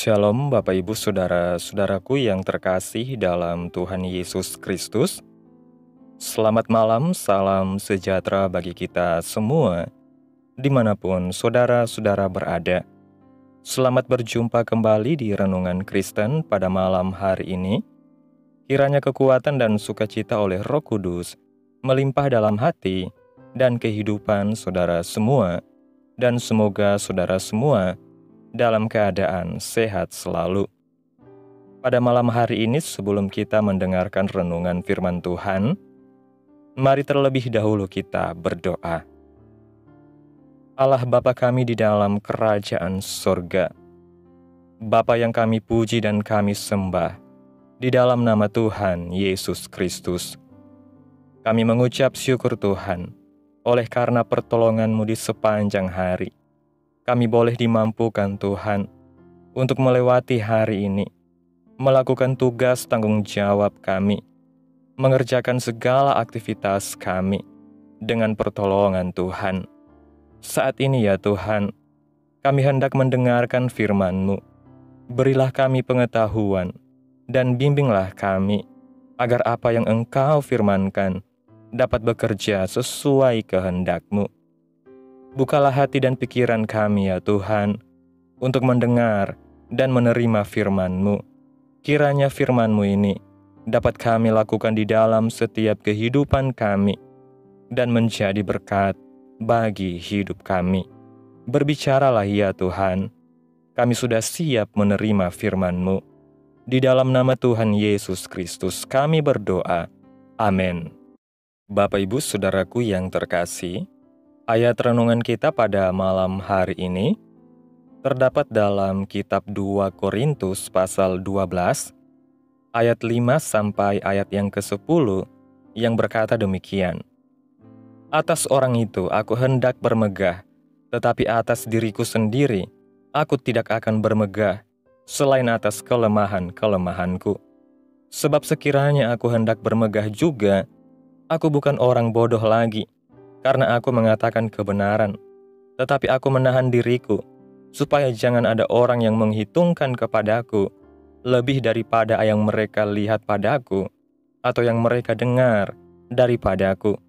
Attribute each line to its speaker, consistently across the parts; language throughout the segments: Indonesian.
Speaker 1: Shalom Bapak Ibu Saudara-saudaraku yang terkasih dalam Tuhan Yesus Kristus. Selamat malam, salam sejahtera bagi kita semua, dimanapun saudara-saudara berada. Selamat berjumpa kembali di Renungan Kristen pada malam hari ini. Kiranya kekuatan dan sukacita oleh Roh Kudus melimpah dalam hati dan kehidupan saudara semua, dan semoga saudara semua dalam keadaan sehat selalu. Pada malam hari ini, sebelum kita mendengarkan renungan firman Tuhan, mari terlebih dahulu kita berdoa. Allah Bapa kami di dalam kerajaan sorga, Bapa yang kami puji dan kami sembah, di dalam nama Tuhan Yesus Kristus, kami mengucap syukur Tuhan, oleh karena pertolongan-Mu di sepanjang hari. Kami boleh dimampukan Tuhan untuk melewati hari ini, melakukan tugas tanggung jawab kami, mengerjakan segala aktivitas kami dengan pertolongan Tuhan. Saat ini ya Tuhan, kami hendak mendengarkan firman-Mu. Berilah kami pengetahuan dan bimbinglah kami, agar apa yang Engkau firmankan dapat bekerja sesuai kehendak-Mu. Bukalah hati dan pikiran kami ya Tuhan, untuk mendengar dan menerima firman-Mu. Kiranya firman-Mu ini dapat kami lakukan di dalam setiap kehidupan kami, dan menjadi berkat bagi hidup kami. Berbicaralah ya Tuhan, kami sudah siap menerima firman-Mu. Di dalam nama Tuhan Yesus Kristus kami berdoa. Amin. Bapak Ibu Saudaraku yang terkasih, ayat renungan kita pada malam hari ini terdapat dalam kitab 2 Korintus pasal 12 ayat 5 sampai ayat yang ke-10 yang berkata demikian. Atas orang itu aku hendak bermegah, tetapi atas diriku sendiri aku tidak akan bermegah, selain atas kelemahan-kelemahanku. Sebab sekiranya aku hendak bermegah juga, aku bukan orang bodoh lagi, karena aku mengatakan kebenaran, tetapi aku menahan diriku, supaya jangan ada orang yang menghitungkan kepadaku lebih daripada yang mereka lihat padaku, atau yang mereka dengar daripadaku,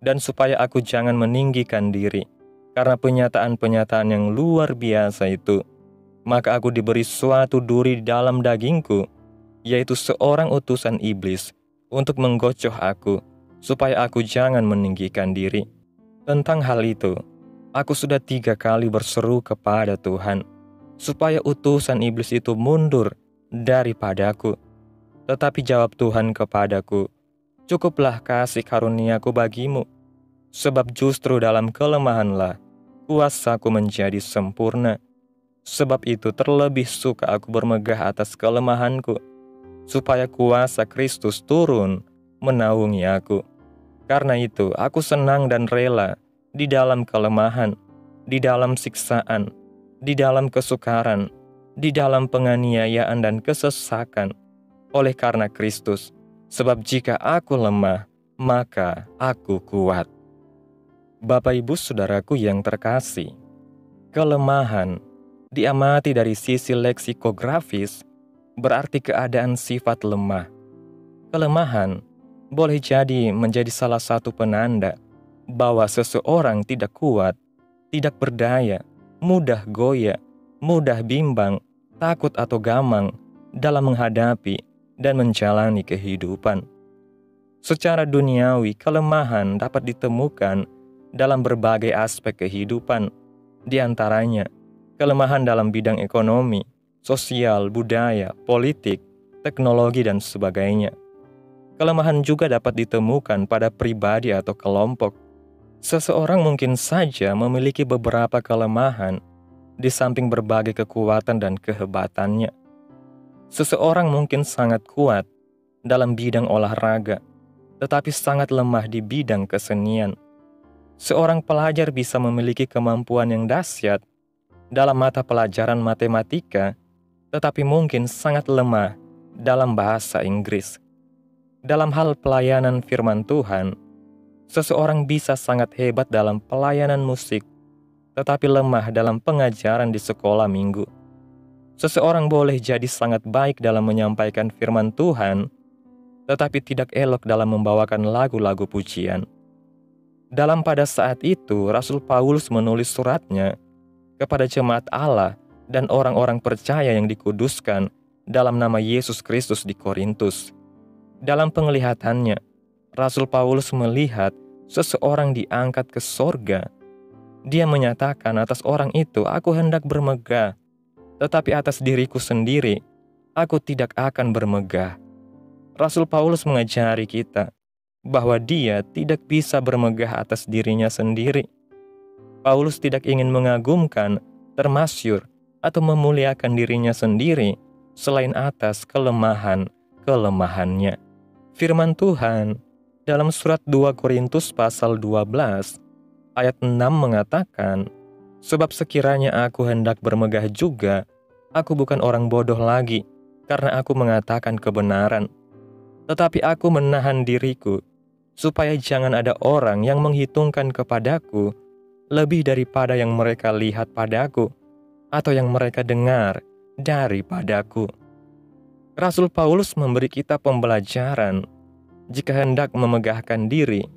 Speaker 1: dan supaya aku jangan meninggikan diri, karena penyataan-penyataan yang luar biasa itu. Maka aku diberi suatu duri di dalam dagingku, yaitu seorang utusan iblis, untuk menggocoh aku, supaya aku jangan meninggikan diri. Tentang hal itu, aku sudah 3 kali berseru kepada Tuhan, supaya utusan iblis itu mundur daripadaku. Tetapi jawab Tuhan kepadaku, cukuplah kasih karuniaku bagimu, sebab justru dalam kelemahanlah kuasaku menjadi sempurna. Sebab itu terlebih suka aku bermegah atas kelemahanku, supaya kuasa Kristus turun menaungi aku. Karena itu, aku senang dan rela di dalam kelemahan, di dalam siksaan, di dalam kesukaran, di dalam penganiayaan dan kesesakan, oleh karena Kristus. Sebab jika aku lemah, maka aku kuat. Bapak Ibu Saudaraku yang terkasih, kelemahan diamati dari sisi leksikografis berarti keadaan sifat lemah. Kelemahan boleh jadi menjadi salah satu penanda bahwa seseorang tidak kuat, tidak berdaya, mudah goyah, mudah bimbang, takut atau gamang dalam menghadapi dan menjalani kehidupan. Secara duniawi, kelemahan dapat ditemukan dalam berbagai aspek kehidupan, di antaranya kelemahan dalam bidang ekonomi, sosial, budaya, politik, teknologi, dan sebagainya. Kelemahan juga dapat ditemukan pada pribadi atau kelompok. Seseorang mungkin saja memiliki beberapa kelemahan di samping berbagai kekuatan dan kehebatannya. Seseorang mungkin sangat kuat dalam bidang olahraga, tetapi sangat lemah di bidang kesenian. Seorang pelajar bisa memiliki kemampuan yang dahsyat dalam mata pelajaran matematika, tetapi mungkin sangat lemah dalam bahasa Inggris. Dalam hal pelayanan firman Tuhan, seseorang bisa sangat hebat dalam pelayanan musik, tetapi lemah dalam pengajaran di sekolah minggu. Seseorang boleh jadi sangat baik dalam menyampaikan firman Tuhan, tetapi tidak elok dalam membawakan lagu-lagu pujian. Pada saat itu, Rasul Paulus menulis suratnya kepada jemaat Allah dan orang-orang percaya yang dikuduskan dalam nama Yesus Kristus di Korintus. Dalam penglihatannya, Rasul Paulus melihat seseorang diangkat ke sorga. Dia menyatakan atas orang itu, "Aku hendak bermegah, tetapi atas diriku sendiri, aku tidak akan bermegah." Rasul Paulus mengajari kita bahwa dia tidak bisa bermegah atas dirinya sendiri. Paulus tidak ingin mengagumkan, termasyur, atau memuliakan dirinya sendiri selain atas kelemahan-kelemahannya. Firman Tuhan dalam surat 2 Korintus pasal 12 ayat 6 mengatakan, "Sebab sekiranya aku hendak bermegah juga, aku bukan orang bodoh lagi, karena aku mengatakan kebenaran. Tetapi aku menahan diriku, supaya jangan ada orang yang menghitungkan kepadaku lebih daripada yang mereka lihat padaku, atau yang mereka dengar daripadaku." Rasul Paulus memberi kita pembelajaran, jika hendak memegahkan diri,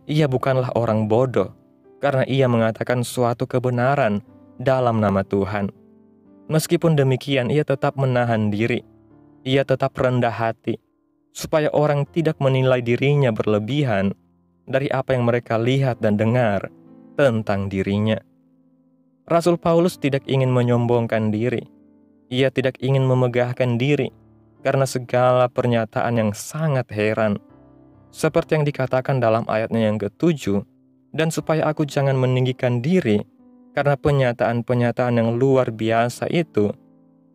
Speaker 1: ia bukanlah orang bodoh, karena ia mengatakan suatu kebenaran dalam nama Tuhan. Meskipun demikian, ia tetap menahan diri, ia tetap rendah hati, supaya orang tidak menilai dirinya berlebihan dari apa yang mereka lihat dan dengar tentang dirinya. Rasul Paulus tidak ingin menyombongkan diri. Ia tidak ingin memegahkan diri karena segala pernyataan yang sangat heran, seperti yang dikatakan dalam ayatnya yang ke-7, "Dan supaya aku jangan meninggikan diri karena pernyataan-pernyataan yang luar biasa itu,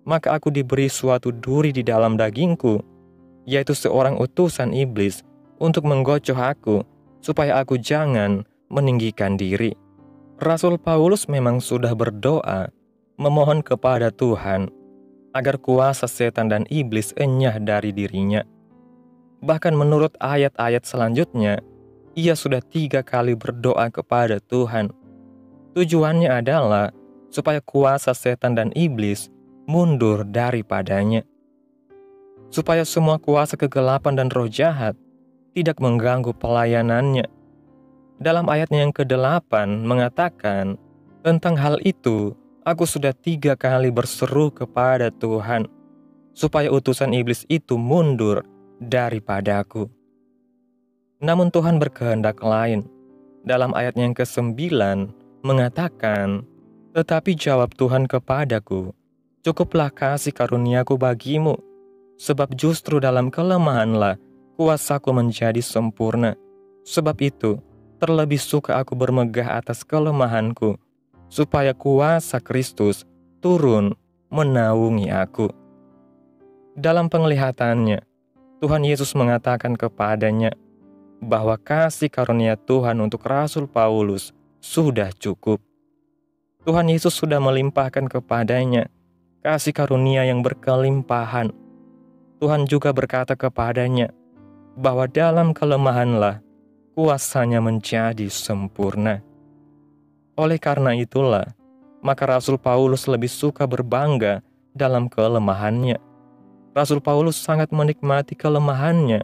Speaker 1: maka aku diberi suatu duri di dalam dagingku, yaitu seorang utusan iblis untuk menggocoh aku, supaya aku jangan meninggikan diri." Rasul Paulus memang sudah berdoa, memohon kepada Tuhan agar kuasa setan dan iblis enyah dari dirinya. Bahkan menurut ayat-ayat selanjutnya, ia sudah 3 kali berdoa kepada Tuhan. Tujuannya adalah supaya kuasa setan dan iblis mundur daripadanya, supaya semua kuasa kegelapan dan roh jahat tidak mengganggu pelayanannya. Dalam ayatnya yang ke-8 mengatakan, "Tentang hal itu, aku sudah 3 kali berseru kepada Tuhan, supaya utusan iblis itu mundur daripadaku." Namun Tuhan berkehendak lain. Dalam ayatnya yang ke-9 mengatakan, "Tetapi jawab Tuhan kepadaku, cukuplah kasih karuniaku bagimu, sebab justru dalam kelemahanlah kuasaku menjadi sempurna. Sebab itu, terlebih suka aku bermegah atas kelemahanku, supaya kuasa Kristus turun menaungi aku." Dalam penglihatannya, Tuhan Yesus mengatakan kepadanya bahwa kasih karunia Tuhan untuk Rasul Paulus sudah cukup. Tuhan Yesus sudah melimpahkan kepadanya kasih karunia yang berkelimpahan. Tuhan juga berkata kepadanya bahwa dalam kelemahanlah kuasanya menjadi sempurna. Oleh karena itulah, maka Rasul Paulus lebih suka berbangga dalam kelemahannya. Rasul Paulus sangat menikmati kelemahannya,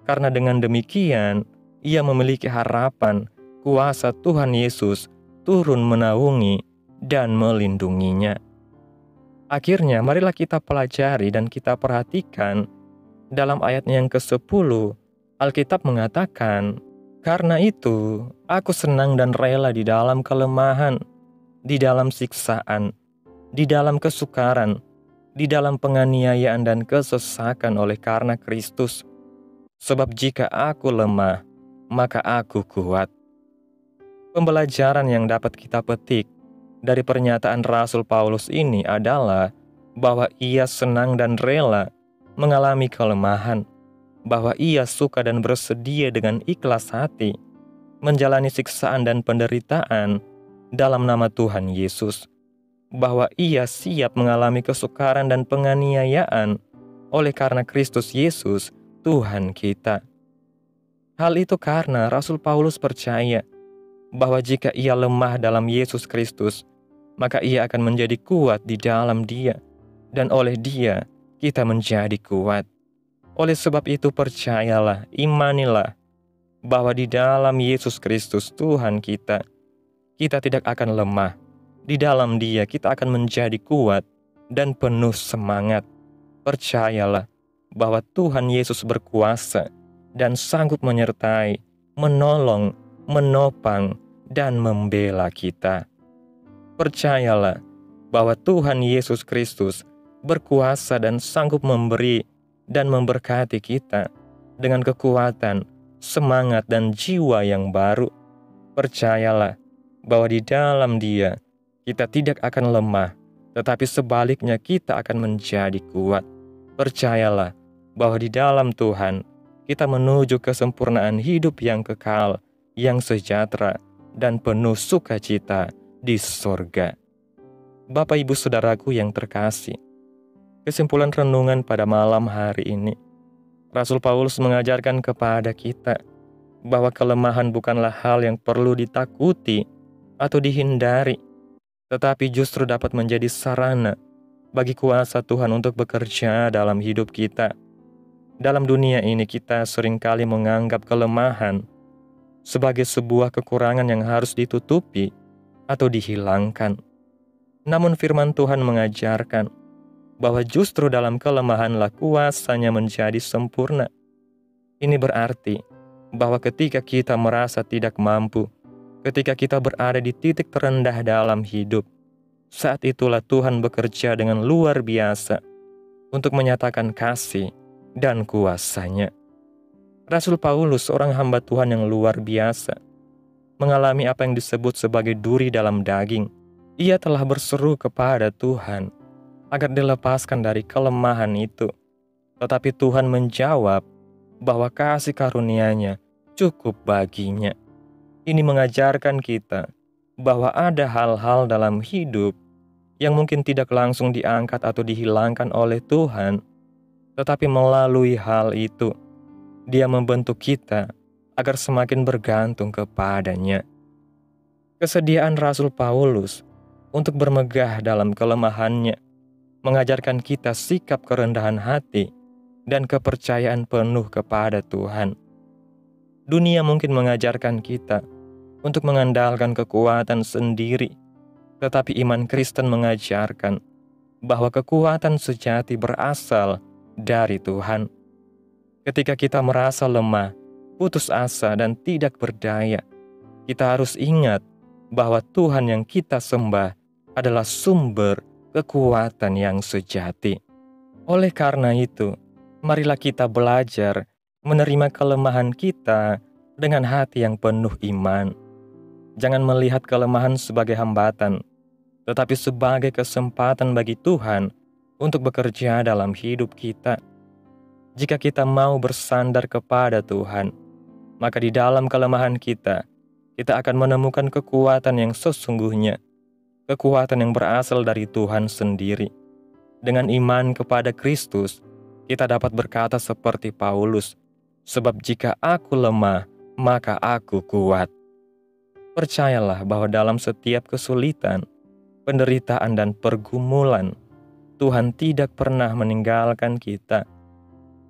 Speaker 1: karena dengan demikian, ia memiliki harapan kuasa Tuhan Yesus turun menaungi dan melindunginya. Akhirnya, marilah kita pelajari dan kita perhatikan dalam ayatnya yang ke-10, Alkitab mengatakan, "Karena itu, aku senang dan rela di dalam kelemahan, di dalam siksaan, di dalam kesukaran, di dalam penganiayaan dan kesesakan oleh karena Kristus. Sebab jika aku lemah, maka aku kuat." Pembelajaran yang dapat kita petik dari pernyataan Rasul Paulus ini adalah bahwa ia senang dan rela mengalami kelemahan, bahwa ia suka dan bersedia dengan ikhlas hati menjalani siksaan dan penderitaan dalam nama Tuhan Yesus, bahwa ia siap mengalami kesukaran dan penganiayaan oleh karena Kristus Yesus, Tuhan kita. Hal itu karena Rasul Paulus percaya bahwa jika ia lemah dalam Yesus Kristus, maka ia akan menjadi kuat di dalam Dia. dan oleh Dia kita menjadi kuat. Oleh sebab itu percayalah, imanilah, bahwa di dalam Yesus Kristus Tuhan kita tidak akan lemah. Di dalam Dia kita akan menjadi kuat dan penuh semangat. Percayalah bahwa Tuhan Yesus berkuasa dan sanggup menyertai, menolong, menopang, dan membela kita. Percayalah bahwa Tuhan Yesus Kristus berkuasa dan sanggup memberi dan memberkati kita dengan kekuatan, semangat, dan jiwa yang baru. Percayalah bahwa di dalam Dia kita tidak akan lemah, tetapi sebaliknya kita akan menjadi kuat. Percayalah bahwa di dalam Tuhan kita menuju kesempurnaan hidup yang kekal, yang sejahtera, dan penuh sukacita di sorga. Bapak Ibu Saudaraku yang terkasih, kesimpulan renungan pada malam hari ini, Rasul Paulus mengajarkan kepada kita bahwa kelemahan bukanlah hal yang perlu ditakuti atau dihindari, tetapi justru dapat menjadi sarana bagi kuasa Tuhan untuk bekerja dalam hidup kita. Dalam dunia ini kita seringkali menganggap kelemahan sebagai sebuah kekurangan yang harus ditutupi atau dihilangkan. Namun firman Tuhan mengajarkan bahwa justru dalam kelemahanlah kuasa-Nya menjadi sempurna. Ini berarti bahwa ketika kita merasa tidak mampu, ketika kita berada di titik terendah dalam hidup, saat itulah Tuhan bekerja dengan luar biasa untuk menyatakan kasih dan kuasa-Nya. Rasul Paulus, seorang hamba Tuhan yang luar biasa, mengalami apa yang disebut sebagai duri dalam daging. Ia telah berseru kepada Tuhan agar dilepaskan dari kelemahan itu. Tetapi Tuhan menjawab bahwa kasih karunia-Nya cukup baginya. Ini mengajarkan kita bahwa ada hal-hal dalam hidup yang mungkin tidak langsung diangkat atau dihilangkan oleh Tuhan, tetapi melalui hal itu, Dia membentuk kita agar semakin bergantung kepada-Nya. Kesediaan Rasul Paulus untuk bermegah dalam kelemahannya mengajarkan kita sikap kerendahan hati dan kepercayaan penuh kepada Tuhan. Dunia mungkin mengajarkan kita untuk mengandalkan kekuatan sendiri, tetapi iman Kristen mengajarkan bahwa kekuatan sejati berasal dari Tuhan. Ketika kita merasa lemah, putus asa, dan tidak berdaya, kita harus ingat bahwa Tuhan yang kita sembah adalah sumber kekuatan yang sejati. Oleh karena itu, marilah kita belajar menerima kelemahan kita dengan hati yang penuh iman. Jangan melihat kelemahan sebagai hambatan, tetapi sebagai kesempatan bagi Tuhan untuk bekerja dalam hidup kita. Jika kita mau bersandar kepada Tuhan, maka di dalam kelemahan kita akan menemukan kekuatan yang sesungguhnya, kekuatan yang berasal dari Tuhan sendiri. Dengan iman kepada Kristus, kita dapat berkata seperti Paulus, "Sebab jika aku lemah, maka aku kuat." Percayalah bahwa dalam setiap kesulitan, penderitaan, dan pergumulan, Tuhan tidak pernah meninggalkan kita.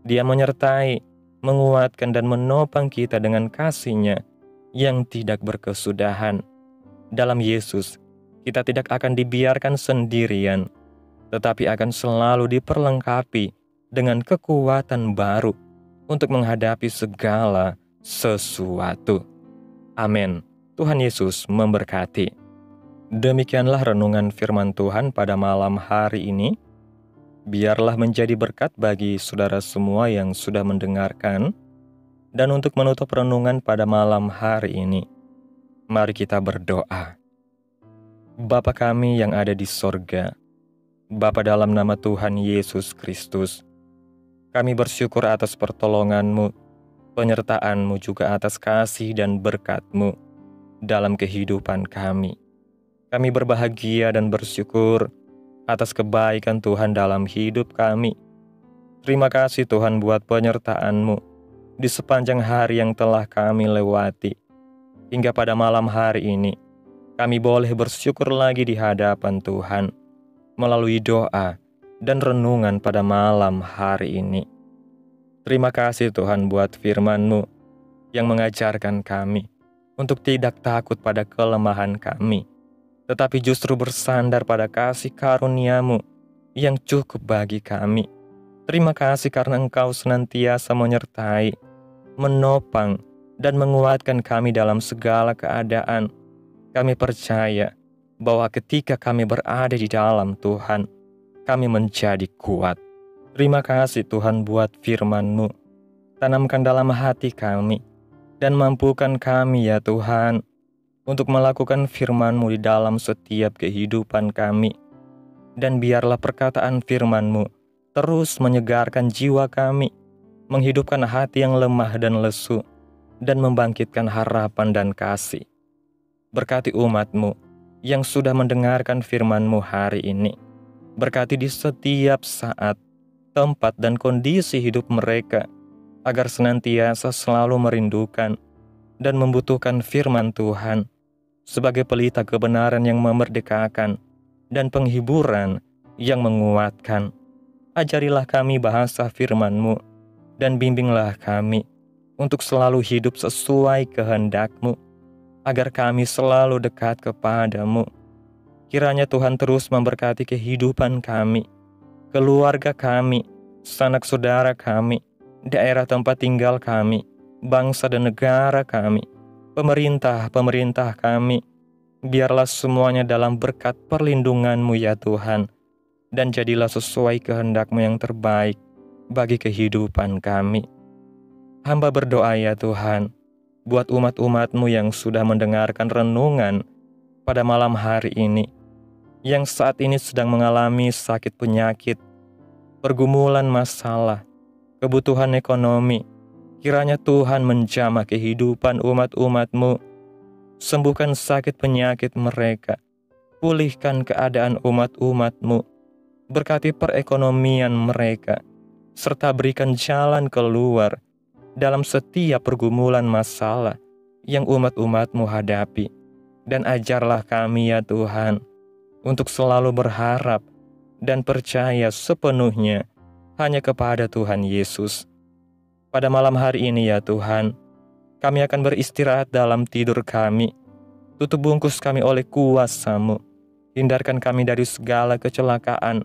Speaker 1: Dia menyertai, menguatkan, dan menopang kita dengan kasih-Nya yang tidak berkesudahan. Dalam Yesus, kita tidak akan dibiarkan sendirian, tetapi akan selalu diperlengkapi dengan kekuatan baru untuk menghadapi segala sesuatu. Amin. Tuhan Yesus memberkati. Demikianlah renungan firman Tuhan pada malam hari ini. Biarlah menjadi berkat bagi saudara semua yang sudah mendengarkan. Dan untuk menutup renungan pada malam hari ini, mari kita berdoa. Bapa kami yang ada di sorga, Bapa dalam nama Tuhan Yesus Kristus, kami bersyukur atas pertolongan-Mu, penyertaan-Mu, juga atas kasih dan berkat-Mu dalam kehidupan kami. Kami berbahagia dan bersyukur atas kebaikan Tuhan dalam hidup kami. Terima kasih Tuhan buat penyertaan-Mu di sepanjang hari yang telah kami lewati. Hingga pada malam hari ini, kami boleh bersyukur lagi di hadapan Tuhan melalui doa dan renungan pada malam hari ini. Terima kasih Tuhan buat firman-Mu yang mengajarkan kami untuk tidak takut pada kelemahan kami, tetapi justru bersandar pada kasih karunia-Mu yang cukup bagi kami. Terima kasih karena Engkau senantiasa menyertai, menopang, dan menguatkan kami dalam segala keadaan. Kami percaya bahwa ketika kami berada di dalam Tuhan, kami menjadi kuat. Terima kasih Tuhan buat firman-Mu. Tanamkan dalam hati kami, dan mampukan kami ya Tuhan, untuk melakukan firman-Mu di dalam setiap kehidupan kami. Dan biarlah perkataan firman-Mu terus menyegarkan jiwa kami, menghidupkan hati yang lemah dan lesu, dan membangkitkan harapan dan kasih. Berkati umat-Mu yang sudah mendengarkan firman-Mu hari ini. Berkati di setiap saat, tempat, dan kondisi hidup mereka, agar senantiasa selalu merindukan dan membutuhkan firman Tuhan sebagai pelita kebenaran yang memerdekakan dan penghiburan yang menguatkan. Ajarilah kami bahasa firman-Mu, dan bimbinglah kami untuk selalu hidup sesuai kehendak-Mu, agar kami selalu dekat kepada-Mu. Kiranya Tuhan terus memberkati kehidupan kami, keluarga kami, sanak saudara kami, daerah tempat tinggal kami, bangsa dan negara kami, pemerintah kami. Biarlah semuanya dalam berkat perlindungan-Mu ya Tuhan, dan jadilah sesuai kehendak-Mu yang terbaik bagi kehidupan kami. Hamba berdoa ya Tuhan, buat umat-umat-Mu yang sudah mendengarkan renungan pada malam hari ini, yang saat ini sedang mengalami sakit penyakit, pergumulan masalah, kebutuhan ekonomi. Kiranya Tuhan menjamah kehidupan umat-umat-Mu, sembuhkan sakit penyakit mereka, pulihkan keadaan umat-umat-Mu, berkati perekonomian mereka, serta berikan jalan keluar dalam setiap pergumulan masalah yang umat-umat-Mu hadapi. Dan ajarlah kami ya Tuhan, untuk selalu berharap dan percaya sepenuhnya hanya kepada Tuhan Yesus. Pada malam hari ini ya Tuhan, kami akan beristirahat dalam tidur kami. Tutup bungkus kami oleh kuasa-Mu. Hindarkan kami dari segala kecelakaan,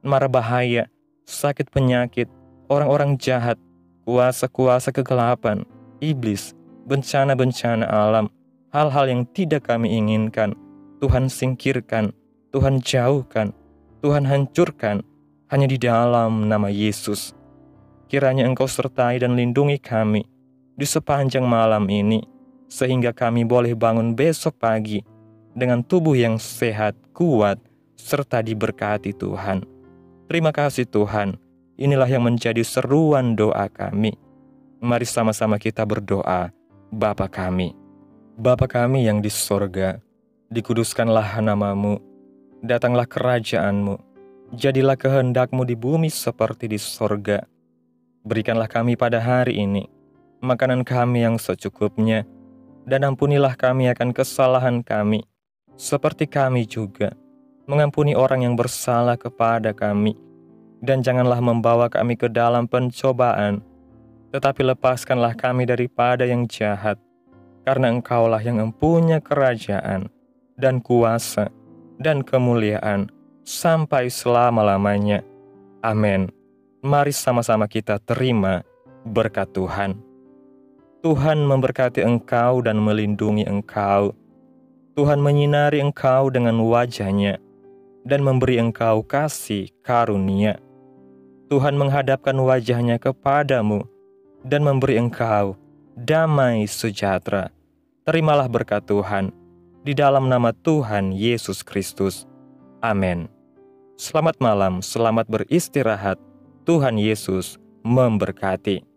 Speaker 1: mara bahaya, sakit penyakit, orang-orang jahat, kuasa-kuasa kegelapan, iblis, bencana-bencana alam, hal-hal yang tidak kami inginkan. Tuhan singkirkan, Tuhan jauhkan, Tuhan hancurkan, hanya di dalam nama Yesus. Kiranya Engkau sertai dan lindungi kami di sepanjang malam ini, sehingga kami boleh bangun besok pagi dengan tubuh yang sehat, kuat, serta diberkati Tuhan. Terima kasih Tuhan, inilah yang menjadi seruan doa kami. Mari sama-sama kita berdoa. Bapa kami yang di sorga, dikuduskanlah nama-Mu, datanglah kerajaan-Mu, jadilah kehendak-Mu di bumi seperti di sorga. Berikanlah kami pada hari ini makanan kami yang secukupnya, dan ampunilah kami akan kesalahan kami, seperti kami juga mengampuni orang yang bersalah kepada kami. Dan janganlah membawa kami ke dalam pencobaan, tetapi lepaskanlah kami daripada yang jahat, karena Engkaulah yang mempunyai kerajaan, dan kuasa, dan kemuliaan, sampai selama-lamanya. Amin. Mari sama-sama kita terima berkat Tuhan. Tuhan memberkati engkau dan melindungi engkau. Tuhan menyinari engkau dengan wajah-Nya, dan memberi engkau kasih karunia. Tuhan menghadapkan wajah-Nya kepadamu, dan memberi engkau damai sejahtera. Terimalah berkat Tuhan, di dalam nama Tuhan Yesus Kristus. Amin. Selamat malam, selamat beristirahat. Tuhan Yesus memberkati.